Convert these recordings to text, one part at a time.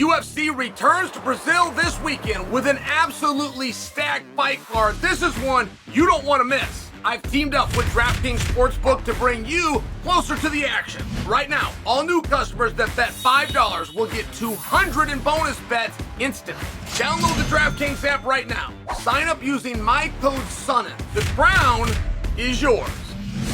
UFC returns to Brazil this weekend with an absolutely stacked fight card. This is one you don't want to miss. I've teamed up with DraftKings Sportsbook to bring you closer to the action. Right now, all new customers that bet $5 will get $200 in bonus bets instantly. Download the DraftKings app right now. Sign up using my code Sonnen. The crown is yours.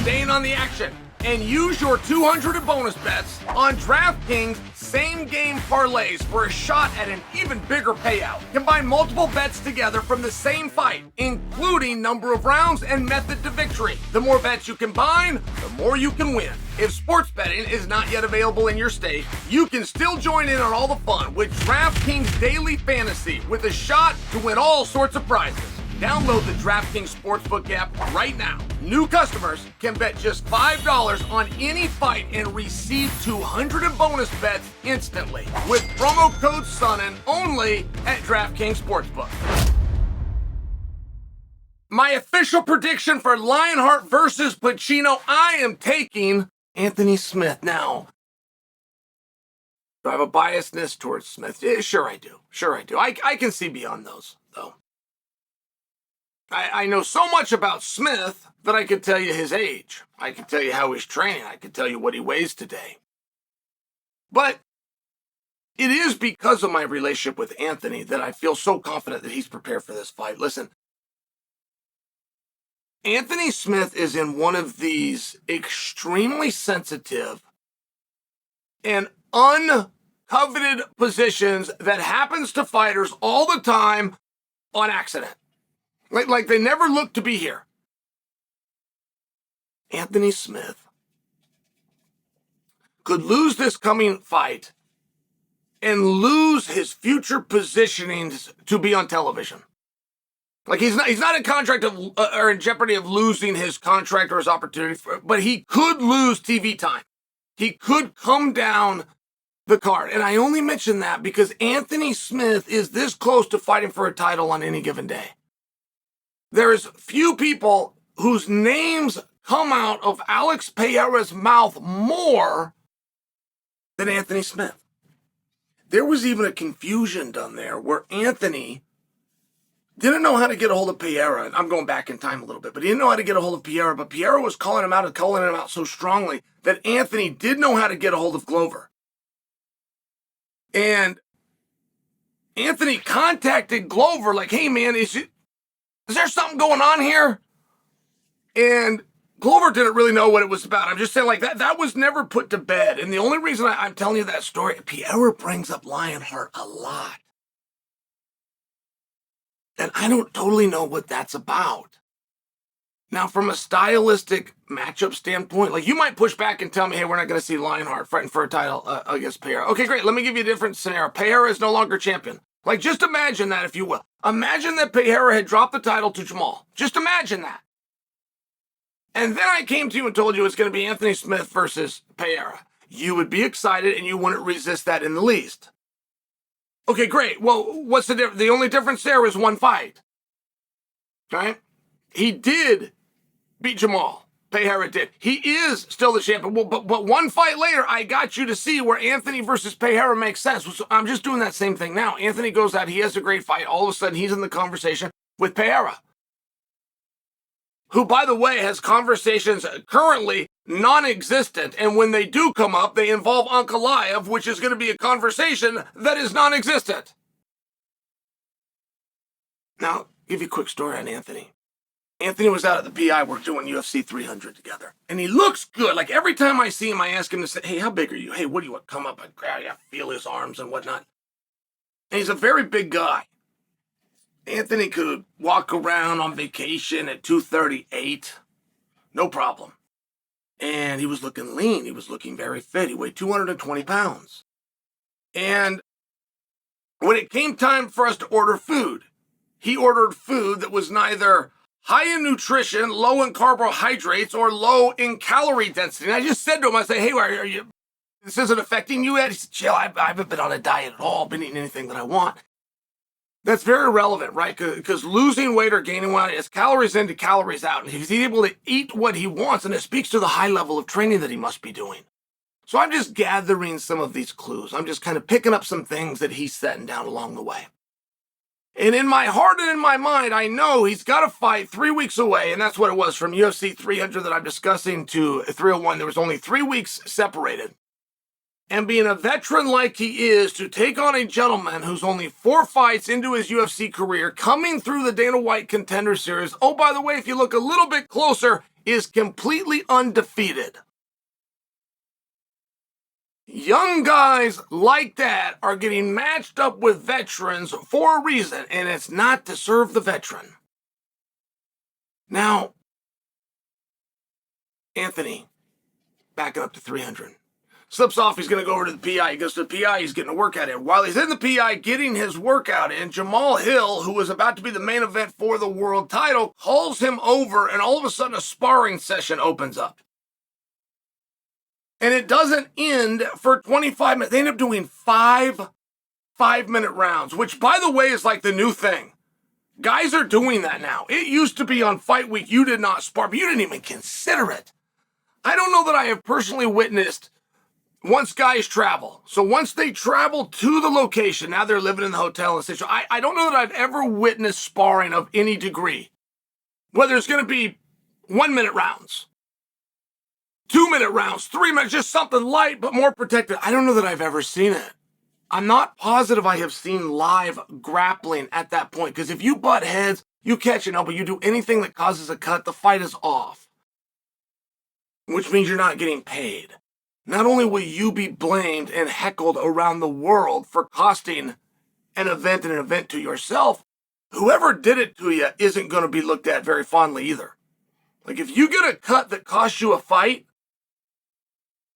Staying on the action and use your $200 in bonus bets on DraftKings same-game parlays for a shot at an even bigger payout. Combine multiple bets together from the same fight, including number of rounds and method to victory. The more bets you combine, the more you can win. If sports betting is not yet available in your state, you can still join in on all the fun with DraftKings Daily Fantasy with a shot to win all sorts of prizes. Download the DraftKings Sportsbook app right now. New customers can bet just $5 on any fight and receive $200 in bonus bets instantly with promo code Sonnen only at DraftKings Sportsbook. My official prediction for Lionheart versus Pacino, I am taking Anthony Smith. Now, do I have a biasness towards Smith? Yeah, sure I do. I can see beyond those, though. I know so much about Smith that I could tell you his age. I could tell you how he's training. I could tell you what he weighs today. But it is because of my relationship with Anthony that I feel so confident that he's prepared for this fight. Listen, Anthony Smith is in one of these extremely sensitive and uncoveted positions that happens to fighters all the time on accident. Like they never look to be here. Anthony Smith could lose this coming fight and lose his future positionings to be on television. Like he's not in contract of or in jeopardy of losing his contract or his opportunity, but he could lose TV time. He could come down the card. And I only mention that because Anthony Smith is this close to fighting for a title on any given day. There's few people whose names come out of Alex Pereira's mouth more than Anthony Smith. There was even a confusion done there where Anthony didn't know how to get a hold of Pereira. I'm going back in time a little bit, but he didn't know how to get a hold of Pereira, but Pereira was calling him out so strongly that Anthony did know how to get a hold of Glover. And Anthony contacted Glover like, hey man, is there something going on here? And Glover didn't really know what it was about. I'm just saying like that was never put to bed. And the only reason I'm telling you that story, Pereira brings up Lionheart a lot. And I don't totally know what that's about. Now, from a stylistic matchup standpoint, like you might push back and tell me, hey, we're not going to see Lionheart fighting for a title against Pereira. Okay, great. Let me give you a different scenario. Pereira is no longer champion. Like, just imagine that, if you will. Imagine that Pereira had dropped the title to Jamal. Just imagine that. And then I came to you and told you it's going to be Anthony Smith versus Pereira. You would be excited and you wouldn't resist that in the least. Okay, great. Well, what's the difference? The only difference there is one fight. Right? He did beat Jamal. Pereira did. He is still the champion. Well, but one fight later, I got you to see where Anthony versus Pereira makes sense. So I'm just doing that same thing now. Anthony goes out. He has a great fight. All of a sudden, he's in the conversation with Pereira, who, by the way, has conversations currently non-existent. And when they do come up, they involve Ankalaev, which is going to be a conversation that is non-existent. Now, give you a quick story on Anthony. Anthony was out at the PI work doing UFC 300 together. And he looks good. Like every time I see him, I ask him to say, hey, how big are you? Hey, what do you want? Come up and grab you, feel his arms and whatnot. And he's a very big guy. Anthony could walk around on vacation at 238. No problem. And he was looking lean. He was looking very fit. He weighed 220 pounds. And when it came time for us to order food, he ordered food that was neither high in nutrition, low in carbohydrates, or low in calorie density. And I just said to him, I say, hey, are you, this isn't affecting you yet? He said, Chael, I haven't been on a diet at all, been eating anything that I want. That's very relevant, right? Because losing weight or gaining weight is calories in to calories out. And if he's able to eat what he wants, and it speaks to the high level of training that he must be doing. So I'm just gathering some of these clues. I'm just kind of picking up some things that he's setting down along the way. And in my heart and in my mind, I know he's got to fight 3 weeks away, and that's what it was from UFC 300 that I'm discussing to 301. There was only 3 weeks separated. And being a veteran like he is, to take on a gentleman who's only 4 fights into his UFC career, coming through the Dana White Contender Series, oh, by the way, if you look a little bit closer, is completely undefeated. Young guys like that are getting matched up with veterans for a reason, and it's not to serve the veteran. Now, Anthony, backing up to 300. Slips off, he's going to go over to the PI. He goes to the PI, he's getting a workout in. While he's in the PI getting his workout in, Jamal Hill, who was about to be the main event for the world title, calls him over, and all of a sudden a sparring session opens up. And it doesn't end for 25 minutes. They end up doing 5-minute rounds, which, by the way, is like the new thing. Guys are doing that now. It used to be on fight week, you did not spar, but you didn't even consider it. I don't know that I have personally witnessed once guys travel. So once they travel to the location, now they're living in the hotel and such. I don't know that I've ever witnessed sparring of any degree. Whether it's going to be 1-minute rounds, 2-minute rounds, 3 minutes, just something light but more protected. I don't know that I've ever seen it. I'm not positive I have seen live grappling at that point, because if you butt heads, you catch an elbow, you do anything that causes a cut, the fight is off, which means you're not getting paid. Not only will you be blamed and heckled around the world for costing an event to yourself, whoever did it to you isn't going to be looked at very fondly either. Like, if you get a cut that costs you a fight,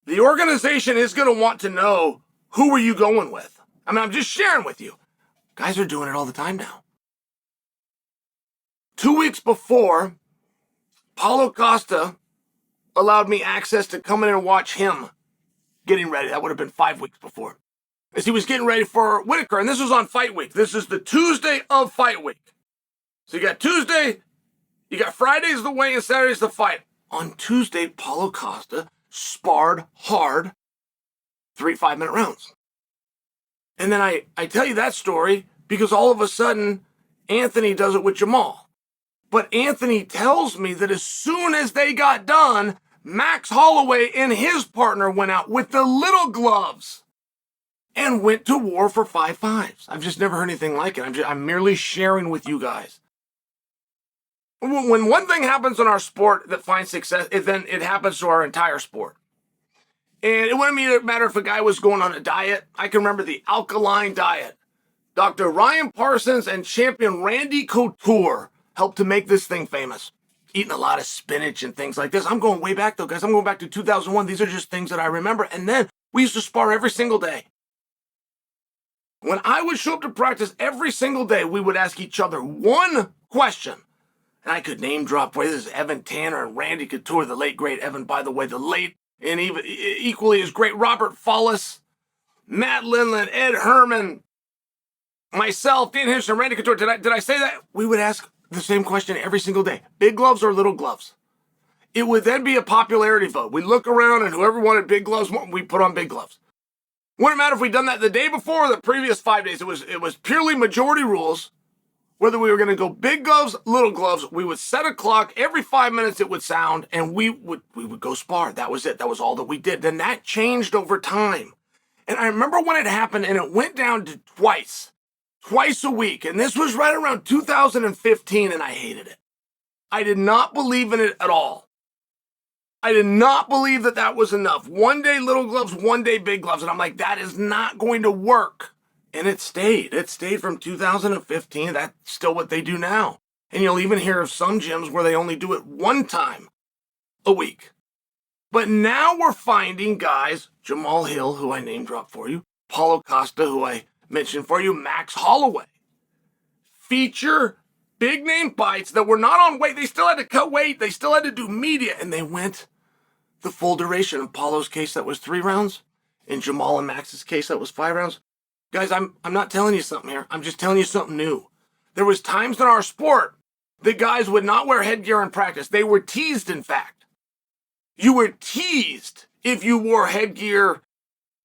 the organization is going to want to know, who were you going with? I mean, I'm just sharing with you. Guys are doing it all the time now. 2 weeks before, Paulo Costa allowed me access to come in and watch him getting ready. That would have been 5 weeks before. As he was getting ready for Whitaker, and this was on fight week. This is the Tuesday of fight week. So you got Tuesday, you got Friday's the weigh-in, Saturday's the fight. On Tuesday, Paulo Costa sparred hard 3 5-minute rounds. And then I tell you that story because all of a sudden, Anthony does it with Jamal. But Anthony tells me that as soon as they got done, Max Holloway and his partner went out with the little gloves and went to war for 5 fives. I've just never heard anything like it. I'm merely sharing with you guys. When one thing happens in our sport that finds success, then it happens to our entire sport. And it wouldn't matter if a guy was going on a diet. I can remember the alkaline diet. Dr. Ryan Parsons and champion Randy Couture helped to make this thing famous. Eating a lot of spinach and things like this. I'm going way back though, guys. I'm going back to 2001. These are just things that I remember. And then we used to spar every single day. When I would show up to practice every single day, we would ask each other one question. And I could name drop, boy, this is Evan Tanner and Randy Couture, the late, great Evan, by the way, the late and even equally as great Robert Follis, Matt Lindland, Ed Herman, myself, Dan Henderson, Randy Couture. Did I say that? We would ask the same question every single day. Big gloves or little gloves? It would then be a popularity vote. We'd look around and whoever wanted big gloves, we put on big gloves. Wouldn't matter if we'd done that the day before or the previous 5 days. It was purely majority rules. Whether we were going to go big gloves, little gloves, we would set a clock. Every 5 minutes it would sound, and we would go spar. That was it. That was all that we did. Then that changed over time. And I remember when it happened, and it went down to twice a week. And this was right around 2015, and I hated it. I did not believe in it at all. I did not believe that that was enough. One day little gloves, one day big gloves. And I'm like, that is not going to work. And it stayed. It stayed from 2015. That's still what they do now. And you'll even hear of some gyms where they only do it 1 time a week. But now we're finding guys, Jamal Hill, who I name dropped for you, Paulo Costa, who I mentioned for you, Max Holloway, feature big name fights that were not on weight. They still had to cut weight. They still had to do media. And they went the full duration. In Paulo's case, that was 3 rounds. In Jamal and Max's case, that was 5 rounds. Guys, I'm not telling you something here. I'm just telling you something new. There was times in our sport that guys would not wear headgear in practice. They were teased, in fact. You were teased if you wore headgear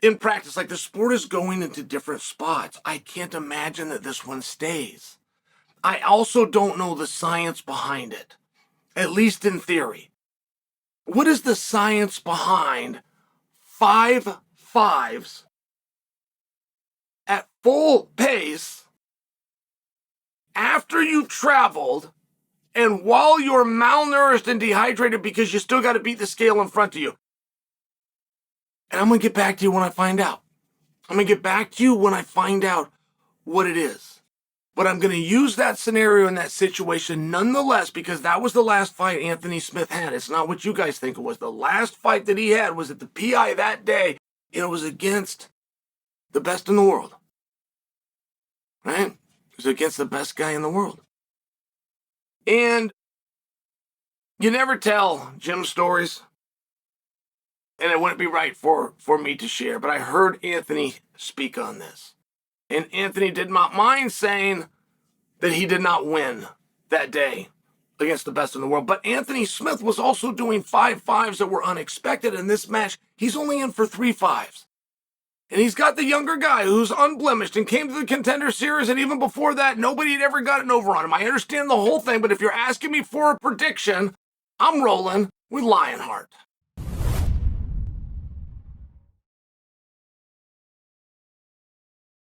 in practice. Like, the sport is going into different spots. I can't imagine that this one stays. I also don't know the science behind it, at least in theory. What is the science behind 5.5s at full pace after you've traveled and while you're malnourished and dehydrated because you still got to beat the scale in front of you? And I'm going to get back to you when I find out. I'm going to get back to you when I find out what it is. But I'm going to use that scenario in that situation nonetheless, because that was the last fight Anthony Smith had. It's not what you guys think it was. The last fight that he had was at the PI that day, and it was against the best in the world. Right? It was against the best guy in the world. And you never tell Jim stories, and it wouldn't be right for me to share, but I heard Anthony speak on this. And Anthony did not mind saying that he did not win that day against the best in the world. But Anthony Smith was also doing 5.5s that were unexpected. In this match, he's only in for 3.5s. And he's got the younger guy who's unblemished and came to the Contender Series, and even before that, nobody had ever gotten over on him. I understand the whole thing, but if you're asking me for a prediction, I'm rolling with Lionheart.